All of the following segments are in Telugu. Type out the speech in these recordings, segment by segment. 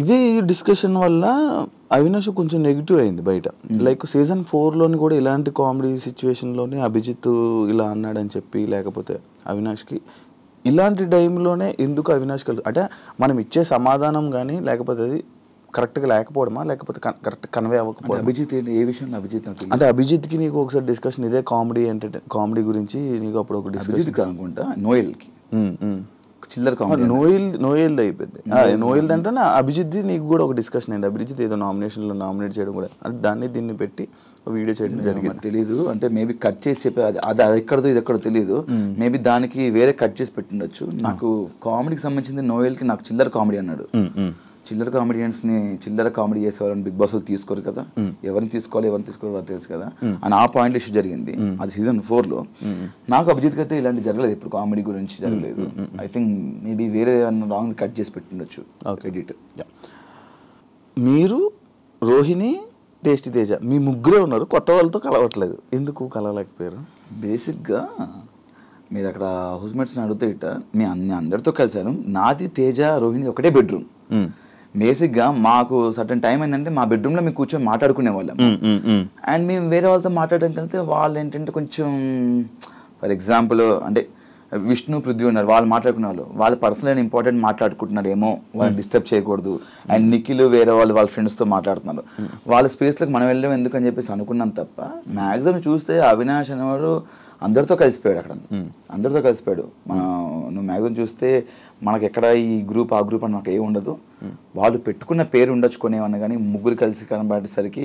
ఇదే డిస్కషన్ వల్ల అవినాష్ కొంచెం నెగిటివ్ అయింది బయట. లైక్ సీజన్ 4లోని కూడా ఇలాంటి కామెడీ సిచ్యువేషన్లోనే అభిజిత్ ఇలా అన్నాడని చెప్పి, లేకపోతే అవినాష్కి ఇలాంటి టైంలోనే ఎందుకు అవినాష్ కలిసి అంటే మనం ఇచ్చే సమాధానం కానీ లేకపోతే అది కరెక్ట్గా లేకపోవడమా, లేకపోతే కరెక్ట్ కన్వే అవ్వకపోవడం. అభిజిత్ ఏ విషయంలో అభిజిత్ అంటే అభిజిత్కి నీకు ఒకసారి డిస్కషన్ ఇదే కామెడీ గురించి నీకు అప్పుడు ఒక డిస్కషన్ అనుకుంటా నోయల్కి చిల్లర నోయల్ అయిపోయింది. నోయల్ అంటే అభిజిత్ నీకు కూడా ఒక డిస్కషన్ అయింది. అభిజిత్ ఏదో నామినేషన్లో నామినేట్ చేయడం కూడా అంటే దీన్ని పెట్టి వీడియో చేయడం జరిగింది. తెలీదు అంటే మేబీ కట్ చేసి చెప్పి అది ఎక్కడదో ఇది ఎక్కడో తెలియదు. మేబీ దానికి వేరే కట్ చేసి పెట్టిండొచ్చు. నాకు కామెడీకి సంబంధించింది నోయల్కి నాకు చిల్లర కామెడీ అన్నాడు. చిల్లర కామెడియన్స్ని చిల్లర కామెడీ చేసేవాళ్ళని బిగ్ బాస్ తీసుకోరు కదా, ఎవరిని తీసుకోవాలి ఎవరిని తీసుకోవాలి తెలుసు కదా అని ఆ పాయింట్ ఇష్యూ జరిగింది. అది సీజన్ 4లో. నాకు అభిజిత్ అయితే ఇలాంటి జరగలేదు, ఇప్పుడు కామెడీ గురించి జరగలేదు. ఐ థింక్ మేబీ వేరే రాంగ్ కట్ చేసి పెట్టిండొచ్చు ఎడిట్. మీరు రోహిణి టేస్టీ తేజ మీ ముగ్గురే ఉన్నారు, కొత్త వాళ్ళతో కలవట్లేదు, ఎందుకు కలవలేకపోయారు? బేసిక్గా మీరు అక్కడ హౌస్మేట్స్ని అడిగితే ఇట్ట మీ అందరితో కలిసాను. నాది తేజ రోహిణి ఒకటే బెడ్రూమ్. బేసిక్గా మాకు సర్టన్ టైం ఏంటంటే మా బెడ్రూమ్లో మేము కూర్చొని మాట్లాడుకునే వాళ్ళం. అండ్ మేము వేరే వాళ్ళతో మాట్లాడడానికి వెళ్తే వాళ్ళు ఏంటంటే కొంచెం ఫర్ ఎగ్జాంపుల్ అంటే విష్ణు పృథ్వీ ఉన్నారు, వాళ్ళు మాట్లాడుకునే వాళ్ళు పర్సనల్ అండ్ ఇంపార్టెంట్ మాట్లాడుకుంటున్నారేమో, వాళ్ళని డిస్టర్బ్ చేయకూడదు. అండ్ నిఖిల్ వేరే వాళ్ళ ఫ్రెండ్స్తో మాట్లాడుతున్నారు, వాళ్ళ స్పేస్లోకి మనం వెళ్ళడం ఎందుకని చెప్పేసి అనుకున్నాం తప్ప మ్యాక్సిమం చూస్తే అవినాష్ అనేవాడు అందరితో కలిసిపోయాడు. అక్కడ అందరితో కలిసిపోయాడు. నువ్వు మ్యాక్సిమం చూస్తే మనకి ఎక్కడ ఈ గ్రూప్ ఆ గ్రూప్ అని మాకు ఏమి ఉండదు. వాళ్ళు పెట్టుకున్న పేరు ఉండొచ్చుకునేవన్నా కానీ ముగ్గురు కలిసి కనబడేసరికి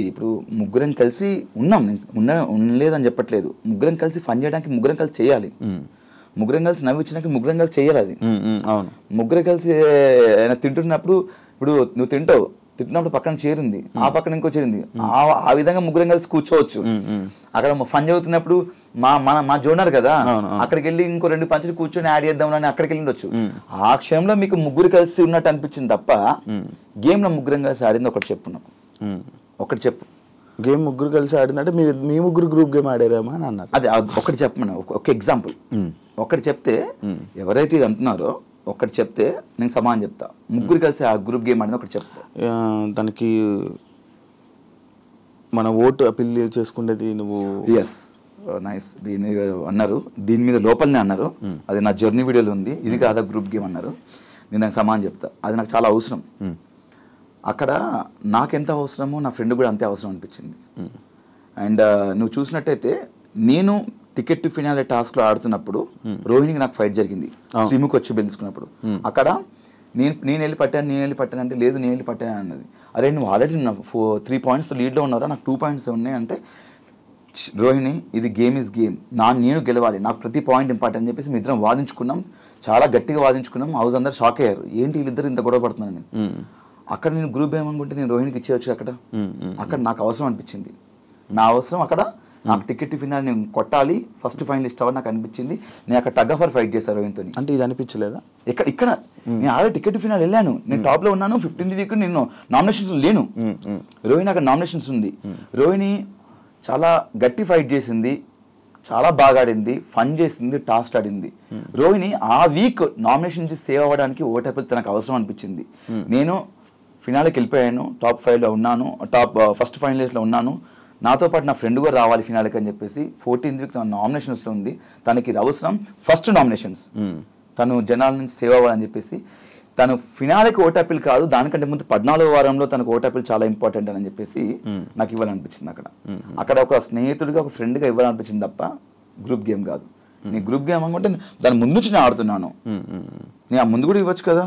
ఇప్పుడు ముగ్గురం కలిసి ఉన్నాం, ఉండలేదని చెప్పట్లేదు. ముగ్గురం కలిసి ఫన్ చేయడానికి ముగ్గురం కలిసి చేయాలి, ముగ్గురం కలిసి నవ్వించడానికి ముగ్గురం కలిసి చేయాలి. అది ముగ్గురం కలిసి తింటున్నప్పుడు ఇప్పుడు నువ్వు తింటున్నప్పుడు పక్కన చేరింది, ఆ పక్కన ఇంకో చేరింది, ఆ విధంగా ముగ్గురం కలిసి కూర్చోవచ్చు. అక్కడ ఫన్ చదువుతున్నప్పుడు మా జోనర్ కదా, అక్కడికి వెళ్ళి ఇంకో 2 పంచులు కూర్చొని యాడ్ చేద్దాం అని అక్కడికి వెళ్ళి ఆ క్షయంలో మీకు ముగ్గురు కలిసి ఉన్నట్టు అనిపించింది తప్ప గేమ్ లో ముగ్గురం కలిసి ఆడింది ఒకటి చెప్పున్నాం. ఒకటి చెప్పు, గేమ్ ముగ్గురు కలిసి ఆడిందంటే మీ ముగ్గురు గ్రూప్ గేమ్ ఆడారేమా అని అన్నారు. అది ఒకటి చెప్పమన్నా, ఒక ఎగ్జాంపుల్ ఒకటి చెప్తే ఎవరైతే ఇది అంటున్నారో ఒకటి చెప్తే నేను సమానం చెప్తా. ముగ్గురు కలిసి ఆ గ్రూప్ గేమ్ ఆడింది ఒకటి చెప్తా. దానికి మన ఓటు అపీల్ చేసుకునేది నువ్వు. Yes nice. దీని మీద అన్నారు, దీని మీద లోపలనే అన్నారు, అది నా జర్నీ వీడియోలో ఉంది, ఇది కాదా గ్రూప్ గేమ్ అన్నారు. నేను దానికి సమానం చెప్తా. అది నాకు చాలా అవసరం. అక్కడ నాకెంత అవసరమో నా ఫ్రెండ్ కూడా అంతే అవసరం అనిపించింది. అండ్ నువ్వు చూసినట్టయితే నేను టికెట్ టు ఫినాలే టాస్క్లో ఆడుతున్నప్పుడు రోహిణికి నాకు ఫైట్ జరిగింది, శ్రీముఖి వచ్చి బెదిరించుకున్నప్పుడు. అక్కడ నేను వెళ్ళి పట్టాను అంటే లేదు నేను వెళ్ళి పట్టాను అన్నది. అరే నువ్వు ఆల్రెడీ 3 points లీడ్లో ఉన్నారా, నాకు 2 points ఉన్నాయి అంటే రోహిణి ఇది గేమ్ ఈజ్ గేమ్, నేను గెలవాలి, నాకు ప్రతి పాయింట్ ఇంపార్టెంట్ అని చెప్పేసి మీ ఇద్దరం వాదించుకున్నాం, చాలా గట్టిగా వాదించుకున్నాం. హౌస్ అందరు షాక్ అయ్యారు, ఏంటి వీళ్ళిద్దరు ఇంత గొడవ పడుతున్నారని. అక్కడ నేను గ్రూప్ ఏమనుకుంటే నేను రోహిణికి ఇచ్చేయచ్చు. అక్కడ నాకు అవసరం అనిపించింది, నా అవసరం అక్కడ నాకు టికెట్ ఫినాల్ నేను కొట్టాలి, ఫస్ట్ ఫైనలిస్ట్ అవ్వాలి నాకు అనిపించింది. నేను అక్కడ టగ్ ఆఫ్ వార్ ఫైట్ చేశాను రోహిణితో. అంటే ఇది అనిపించలేదా? ఇక్కడ నేను ఆల్రెడీ టికెట్ ఫినాల్ వెళ్ళాను, నేను టాప్లో ఉన్నాను, 15th వీక్ నేను నామినేషన్స్ లేను. రోహిణి అక్కడ నామినేషన్స్ ఉంది. రోహిణి చాలా గట్టి ఫైట్ చేసింది, చాలా బాగా ఆడింది, ఫన్ చేసింది, టాస్క్ ఆడింది. రోహిణి ఆ వీక్ నామినేషన్ నుంచి సేవ్ అవ్వడానికి ఓటేపల్ తనకు అవసరం అనిపించింది. నేను ఫినాల్కి వెళ్ళిపోయాను, టాప్ 5లో ఉన్నాను, ఫస్ట్ ఫైనలిస్ట్లో ఉన్నాను, నాతో పాటు నా ఫ్రెండ్ కూడా రావాలి ఫినాల్కి అని చెప్పేసి 14th వీక్ నామినేషన్స్లో ఉంది. తనకి ఇది అవసరం, ఫస్ట్ నామినేషన్స్, తను జనాల నుంచి సేవ్ అవ్వాలని చెప్పేసి తను ఫినాల్కి ఓటాపిల్ కాదు, దానికంటే ముందు 14వ వారంలో తనకు ఓటాపిల్ చాలా ఇంపార్టెంట్ అని చెప్పేసి నాకు ఇవ్వాలనిపించింది. అక్కడ ఒక స్నేహితుడిగా ఒక ఫ్రెండ్గా ఇవ్వాలనిపించింది తప్ప గ్రూప్ గేమ్ కాదు. నీ గ్రూప్ గేమ్ అనుకుంటే దాని ముందు నుంచి నేను ఆడుతున్నాను, నేను ఆ ముందు కూడా ఇవ్వచ్చు కదా.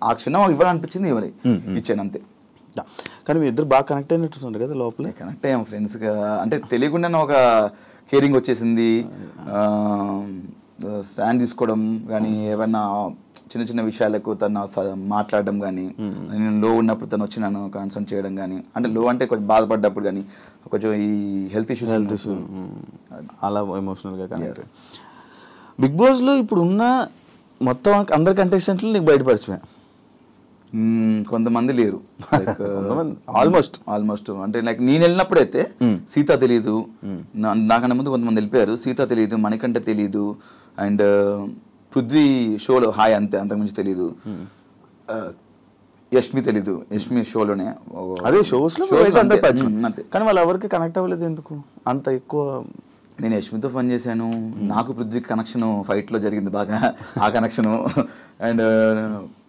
ఆ క్షణం ఇవ్వాలనిపించింది, ఇచ్చాను అంతే. కానీ మీ ఇద్దరు బాగా కనెక్ట్ అయినట్టున్నారు కదా లోపలే. కనెక్ట్ అయ్యాం ఫ్రెండ్స్గా, అంటే తెలియకుండానే ఒక కేరింగ్ వచ్చేసింది. స్టాండ్ తీసుకోవడం కానీ, ఏమైనా చిన్న చిన్న విషయాలకు తను మాట్లాడడం కానీ, నేను లో ఉన్నప్పుడు తను వచ్చి నన్ను కన్సల్ట్ చేయడం కానీ, అంటే లో అంటే కొంచెం బాధపడ్డప్పుడు కానీ, కొంచెం ఈ హెల్త్ ఇష్యూస్ అలా ఎమోషనల్గా కనెక్ట్. బిగ్ బాస్లో ఇప్పుడు ఉన్న మొత్తం అందరి కంటెస్టెంట్లు నీకు బయటపరిచమే. కొంతమంది లేరు, ఆల్మోస్ట్ అంటే లైక్ నేను వెళ్ళినప్పుడైతే సీత తెలీదు, నాకన్నా ముందు కొంతమంది వెళ్ళిపోయారు. సీత తెలీదు, మణికంఠ తెలీదు, అండ్ పృథ్వీ షోలో హాయ్ అంతే, అంతకుమించి తెలీదు. యష్మి తెలీదు, యష్మి షోలోనే అదే షోస్లో అంతే పరిచయం. కానీ వాళ్ళు ఎవరికి కనెక్ట్ అవ్వలేదు ఎందుకు అంత ఎక్కువ? నేను యష్మితో ఫన్ చేశాను, నాకు పృథ్వీ కనెక్షన్ ఫైట్లో జరిగింది బాగా, ఆ కనెక్షను. అండ్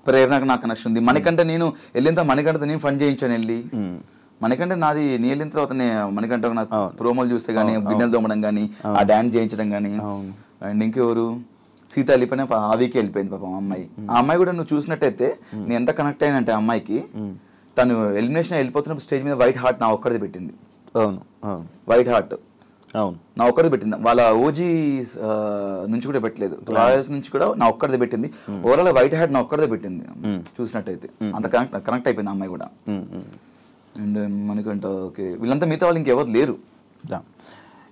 ప్రేరణకు నాకు కనెక్షన్ ఉంది. మణికంఠ నేను వెళ్ళిన మణికంఠతో నేను ఫన్ చేయించాను వెళ్ళి. మణికంఠ నాది నేను వెళ్ళిన తర్వాత మణికంఠ నాకు ప్రోమోలు చూస్తే కానీ, బిన్నెలు తోమడం కానీ, ఆ డాన్స్ చేయించడం కానీ. అండ్ ఇంకెవరు, సీత వెళ్ళిపోయిన ఆ వీక్ వెళ్ళిపోయింది పాపం అమ్మాయి. ఆ అమ్మాయి కూడా నువ్వు చూసినట్టయితే నేను ఎంత కనెక్ట్ అయినంటే ఆ అమ్మాయికి, తను ఎలిమినేషన్ వెళ్ళిపోతున్నప్పుడు స్టేజ్ మీద వైట్ హార్ట్ నా ఒక్కడిది పెట్టింది. అవును, వైట్ హార్ట్ అవును నా ఒక్కడిది పెట్టింది. వాళ్ళ ఓజీ నుంచి కూడా పెట్టలేదు, రాయల్స్ నుంచి కూడా నా ఒక్కడిది పెట్టింది. ఓవరాల్ వైట్ హార్ట్ నా ఒక్కడిదే పెట్టింది చూసినట్టయితే. అంత కనెక్ట్ అయిపోయింది ఆ అమ్మాయి కూడా. అండ్ మనకంట ఓకే వీళ్ళంతా మిగతా వాళ్ళు ఇంకెవరు లేరు.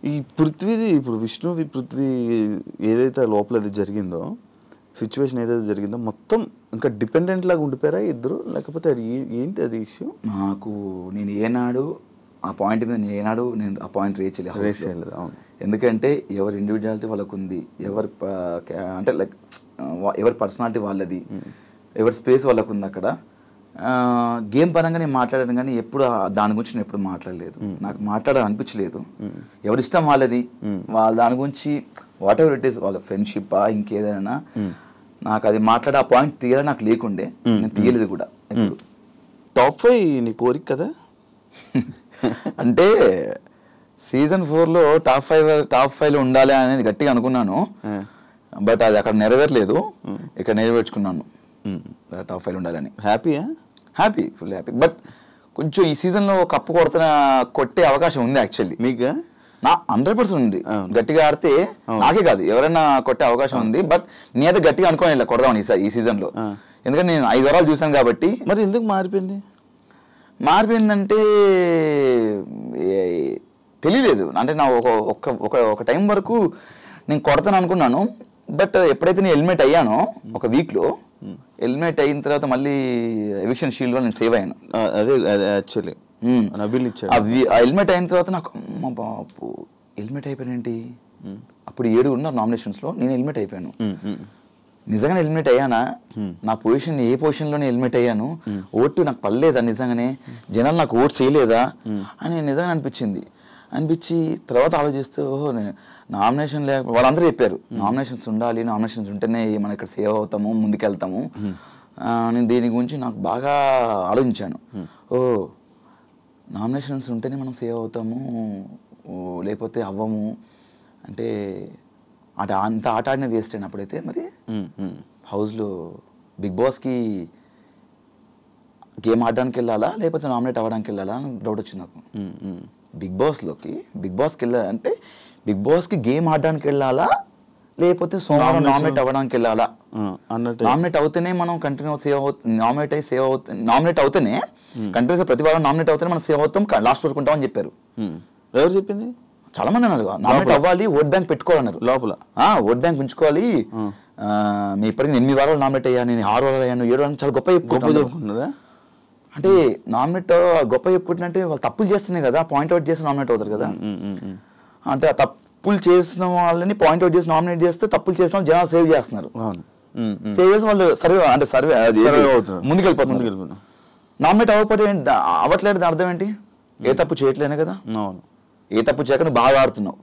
ఈ పృథ్వీది ఇప్పుడు విష్ణువి పృథ్వీ ఏదైతే లోపల అది జరిగిందో, సిచ్యువేషన్ ఏదైతే జరిగిందో మొత్తం ఇంకా డిపెండెంట్ లాగా ఉండిపోయారా ఇద్దరు, లేకపోతే అది ఏంటి అది ఇష్యూ? నాకు నేను ఏనాడు ఆ పాయింట్ మీద నేను ఆ పాయింట్ రీచ్ చేయలేదు. అవును, ఎందుకంటే ఎవరి ఇండివిజువాలిటీ వాళ్ళకు ఉంది, ఎవరి అంటే లైక్ ఎవరి పర్సనాలిటీ వాళ్ళది, ఎవరి స్పేస్ వాళ్ళకు ఉంది. అక్కడ గేమ్ పరంగా నేను మాట్లాడాను కానీ ఎప్పుడు దాని గురించి నేను ఎప్పుడు మాట్లాడలేదు. నాకు మాట్లాడాలనిపించలేదు. ఎవరి ఇష్టం వాళ్ళది, వాళ్ళ దాని గురించి వాట్ ఎవర్ ఇట్ ఈస్, వాళ్ళ ఫ్రెండ్షిప్ ఇంకేదైనా నాకు అది మాట్లాడే ఆ పాయింట్ తీయాలని నాకు లేకుండే, నేను తీయలేదు కూడా. టాప్ 5 నీ కోరిక కదా? అంటే సీజన్ 4లో టాప్ 5లో ఉండాలి అనేది గట్టిగా అనుకున్నాను. బట్ అది అక్కడ నెరవేరలేదు, ఇక్కడ నెరవేర్చుకున్నాను టాప్ 5లో ఉండాలని. Happy, full happy. బట్ కొంచెం ఈ సీజన్లో కప్పు కొట్టే అవకాశం ఉంది యాక్చువల్లీ. మీకు నా 100% ఉంది. గట్టిగా ఆడితే నాకే కాదు ఎవరైనా కొట్టే అవకాశం ఉంది. బట్ నేనైతే గట్టిగా అనుకోని కొడదామని ఈ సీజన్లో, ఎందుకంటే నేను 5 వారాలు చూసాను కాబట్టి. మరి ఎందుకు మారిపోయిందంటే తెలియలేదు. అంటే నా ఒక టైం వరకు నేను కొడతాను అనుకున్నాను. బట్ ఎప్పుడైతే నేను ఎలిమినేట్ అయ్యానో ఒక వీక్లో, ఎలిమినేట్ అయిన తర్వాత మళ్ళీ ఎవిక్షన్ షీల్డ్లో నేను సేవ్ అయ్యాను. అదే యాక్చువల్లీ ఎలిమినేట్ అయిన తర్వాత నాకు అమ్మ బాబు ఎలిమినేట్ అయిపోయానేంటి. అప్పుడు 7 ఉన్నారు నామినేషన్స్లో, నేను ఎలిమినేట్ అయిపోయాను. నిజంగానే ఎలిమినేట్ అయ్యానా? నా పొజిషన్ ఏ పొజిషన్లోనే ఎలిమినేట్ అయ్యాను? ఓటు నాకు పడలేదా? నిజంగానే జనాలు నాకు ఓటు చేయలేదా అని నిజంగా అనిపించి తర్వాత ఆలోచిస్తే ఓహో నామినేషన్ లేకపోతే వాళ్ళందరూ చెప్పారు నామినేషన్స్ ఉండాలి, నామినేషన్స్ ఉంటేనే మనం ఇక్కడ సేవ్ అవుతాము, ముందుకెళ్తాము. నేను దీని గురించి నాకు బాగా ఆలోచించాను. ఓ నామినేషన్స్ ఉంటేనే మనం సేవ్ అవుతాము, లేకపోతే అవ్వము అంటే అంత ఆట ఆడిన వేస్ట్ అయిన అప్పుడైతే. మరి హౌస్లో బిగ్ బాస్కి గేమ్ ఆడడానికి వెళ్ళాలా లేకపోతే నామినేట్ అవ్వడానికి వెళ్ళాలా అని డౌట్ వచ్చింది నాకు. బిగ్ బాస్కి వెళ్ళాలంటే బిగ్ బాస్కి గేమ్ ఆడడానికి వెళ్ళాలా లేకపోతే సోమవారం నామినేట్ అవ్వడానికి వెళ్ళాలా అన్నట్టు. నామినేట్ అవుతేనే మనం కంటిన్యూ సేవ్ అవుతుంది, నామినేట్ అవుతేనే కంటిన్యూస్ ప్రతి వారం నామినేట్ అవుతేనే మనం సేవ్ అవుతాం, లాస్ట్ వరకు ఉంటామని చెప్పారు. ఎవరు చెప్పింది? చాలా మంది అన్నారు నామినేట్ అవ్వాలి, ఓట్ బ్యాంక్ పెట్టుకోవాలన్నారు. లోపల ఓట్ బ్యాంక్ ఉంచుకోవాలి. మీ ఇప్పటికి 8 వారాలు నామినేట్ అయ్యాను, నేను 6 వారాలు అయ్యాను, 7 వారాలు చాలా గొప్ప చెప్పుకుంటున్నారా? అంటే నామినేట్ గొప్ప చెప్పుకుంటుంటే వాళ్ళు తప్పులు చేస్తున్నాయి కదా, పాయింట్అవుట్ చేసి నామినేట్ అవుతారు కదా. అంటే ఆ తప్పులు చేసిన వాళ్ళని పాయింట్అవుట్ చేసి నామినేట్ చేస్తే తప్పులు చేసిన వాళ్ళు జనాలు సేవ్ చేస్తున్నారు. సేవ్ చేసిన వాళ్ళు సర్వే ముందుకెళ్ళిపోతున్నారు. నామినేట్ అవ్వట్లేదు అర్థం ఏంటి? ఏ తప్పు చేయట్లేనే కదా. ఏ తప్పు చేయక నువ్వు బాగా ఆడుతున్నావు.